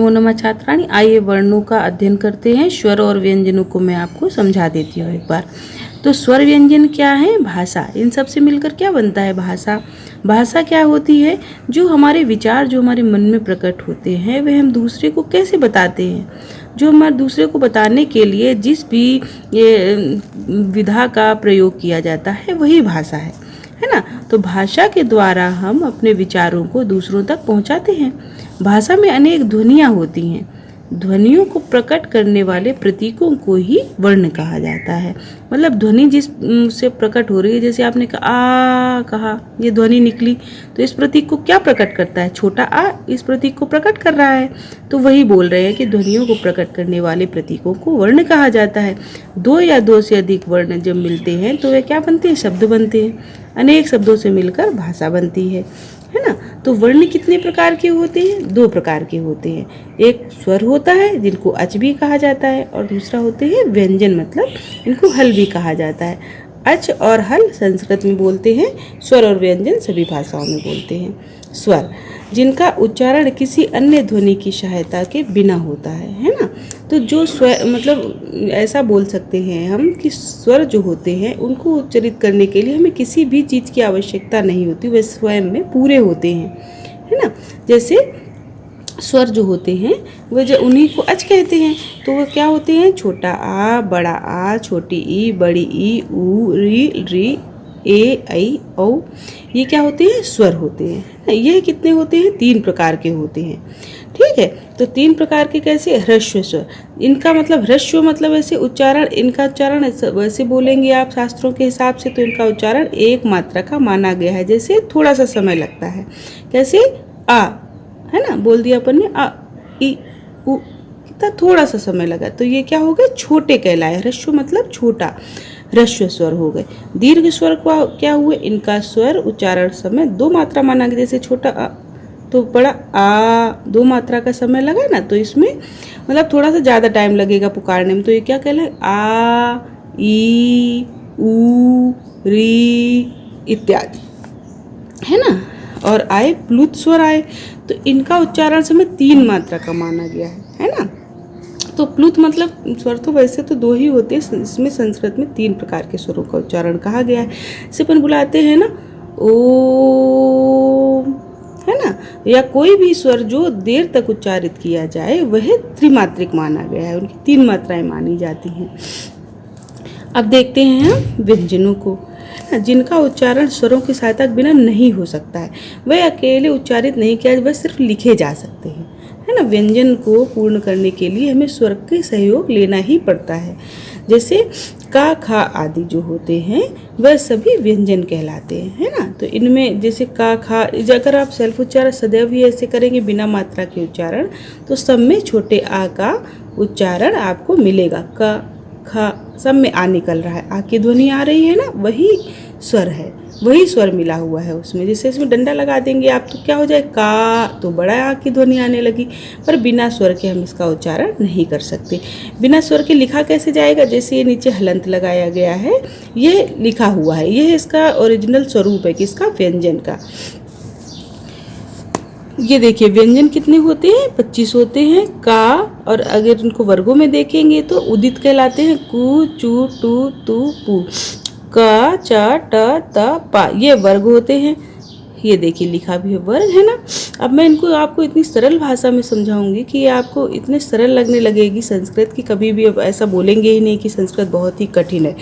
नमो नमः छात्राणी। आइए वर्णों का अध्ययन करते हैं। स्वर और व्यंजनों को मैं आपको समझा देती हूँ एक बार। तो स्वर व्यंजन क्या है? भाषा। इन सब से मिलकर क्या बनता है? भाषा। भाषा क्या होती है? जो हमारे विचार जो हमारे मन में प्रकट होते हैं वह हम दूसरे को कैसे बताते हैं। जो हमारे दूसरे को बताने के लिए जिस भी ये विधा का प्रयोग किया जाता है वही भाषा है ना। तो भाषा के द्वारा हम अपने विचारों को दूसरों तक पहुंचाते हैं। भाषा में अनेक ध्वनियाँ होती हैं। ध्वनियों को प्रकट करने वाले प्रतीकों को ही वर्ण कहा जाता है। मतलब ध्वनि जिस से प्रकट हो रही है, जैसे आपने कहा ये ध्वनि निकली, तो इस प्रतीक को क्या प्रकट करता है? छोटा आ इस प्रतीक को प्रकट कर रहा है। तो वही बोल रहे हैं कि ध्वनियों को प्रकट करने वाले प्रतीकों को वर्ण कहा जाता है। दो या दो से अधिक वर्ण जब मिलते हैं तो वे क्या बनते हैं? शब्द बनते हैं। अनेक शब्दों से मिलकर भाषा बनती है ना। तो वर्ण कितने प्रकार के होते हैं? दो प्रकार के होते हैं। एक स्वर होता है जिनको अच भी कहा जाता है, और दूसरा होते हैं व्यंजन, मतलब इनको हल भी कहा जाता है। अच और हल संस्कृत में बोलते हैं, स्वर और व्यंजन सभी भाषाओं में बोलते हैं। स्वर जिनका उच्चारण किसी अन्य ध्वनि की सहायता के बिना होता है ना। तो जो स्वर मतलब ऐसा बोल सकते हैं हम कि स्वर जो होते हैं उनको उच्चारित करने के लिए हमें किसी भी चीज़ की आवश्यकता नहीं होती, वे स्वयं में पूरे होते हैं, है ना। जैसे स्वर जो होते हैं वह जो उन्हीं को अच कहते हैं, तो वह क्या होते हैं? छोटा आ, बड़ा आ, छोटी ई, बड़ी ई, ऊ, री, ए, ऐ, औ, ये क्या होते हैं? स्वर होते हैं। यह कितने होते हैं? 3 प्रकार के होते हैं। ठीक है, तो 3 प्रकार के कैसे? ह्रस्व स्वर। इनका मतलब ह्रस्व मतलब ऐसे उच्चारण, इनका उच्चारण वैसे बोलेंगे आप शास्त्रों के हिसाब से तो इनका उच्चारण एक मात्रा का माना गया है। जैसे थोड़ा सा समय लगता है, कैसे? आ, है ना, बोल दिया अपन ने आ, ई, उ, कितना थोड़ा सा समय लगा, तो ये क्या हो गए? छोटे कहलाए। ह्रस्व मतलब छोटा, ह्रस्व स्वर हो गए। दीर्घ स्वर क्या हुए? इनका स्वर उच्चारण समय 2 मात्रा माना गया। जैसे छोटा आ तो बड़ा आ 2 मात्रा का समय लगा ना, तो इसमें मतलब थोड़ा सा ज़्यादा टाइम लगेगा पुकारने में, तो ये क्या कहलाए? आ, ई, ऊ, री इत्यादि, है ना। और आए प्लुत स्वर आए, तो इनका उच्चारण समय 3 मात्रा का माना गया है ना। तो प्लुत मतलब स्वर तो वैसे तो 2 ही होते हैं, इसमें संस्कृत में 3 प्रकार के स्वरों का उच्चारण कहा गया है। इसे अपन बुलाते हैं ना ओम, है ना। या कोई भी स्वर जो देर तक उच्चारित किया जाए वह त्रिमात्रिक माना गया है, उनकी 3 मात्राएं मानी जाती हैं। अब देखते हैं हम व्यंजनों को, जिनका उच्चारण स्वरों की सहायता के बिना नहीं हो सकता है, वह अकेले उच्चारित नहीं किया, वह सिर्फ लिखे जा सकते हैं, है ना। व्यंजन को पूर्ण करने के लिए हमें स्वर के सहयोग लेना ही पड़ता है। जैसे का, खा आदि जो होते हैं वह सभी व्यंजन कहलाते हैं, है ना। तो इनमें जैसे का, खा, अगर आप सेल्फ उच्चारण सदैव ही ऐसे करेंगे बिना मात्रा के उच्चारण, तो सब में छोटे आ का उच्चारण आपको मिलेगा। का, खा सब में आ निकल रहा है, आ की ध्वनि आ रही है ना, वही स्वर है, वही स्वर मिला हुआ है उसमें। जैसे इसमें डंडा लगा देंगे आप तो क्या हो जाए? का, तो बड़ा आ की ध्वनि आने लगी, पर बिना स्वर के हम इसका उच्चारण नहीं कर सकते। बिना स्वर के लिखा कैसे जाएगा? जैसे ये नीचे हलंत लगाया गया है, यह लिखा हुआ है, यह इसका ओरिजिनल स्वरूप है किसका? व्यंजन का। ये देखिए व्यंजन कितने होते हैं? 25 होते हैं। का, और अगर इनको वर्गों में देखेंगे तो उदित कहलाते हैं। कु, चू, टू, तू, पू। क, च, ट, त, पा, ये वर्ग होते हैं। ये देखिए लिखा भी है, वर्ग, है ना। अब मैं इनको आपको इतनी सरल भाषा में समझाऊंगी कि आपको इतने सरल लगने लगेगी संस्कृत की, कभी भी अब ऐसा बोलेंगे ही नहीं कि संस्कृत बहुत ही कठिन है।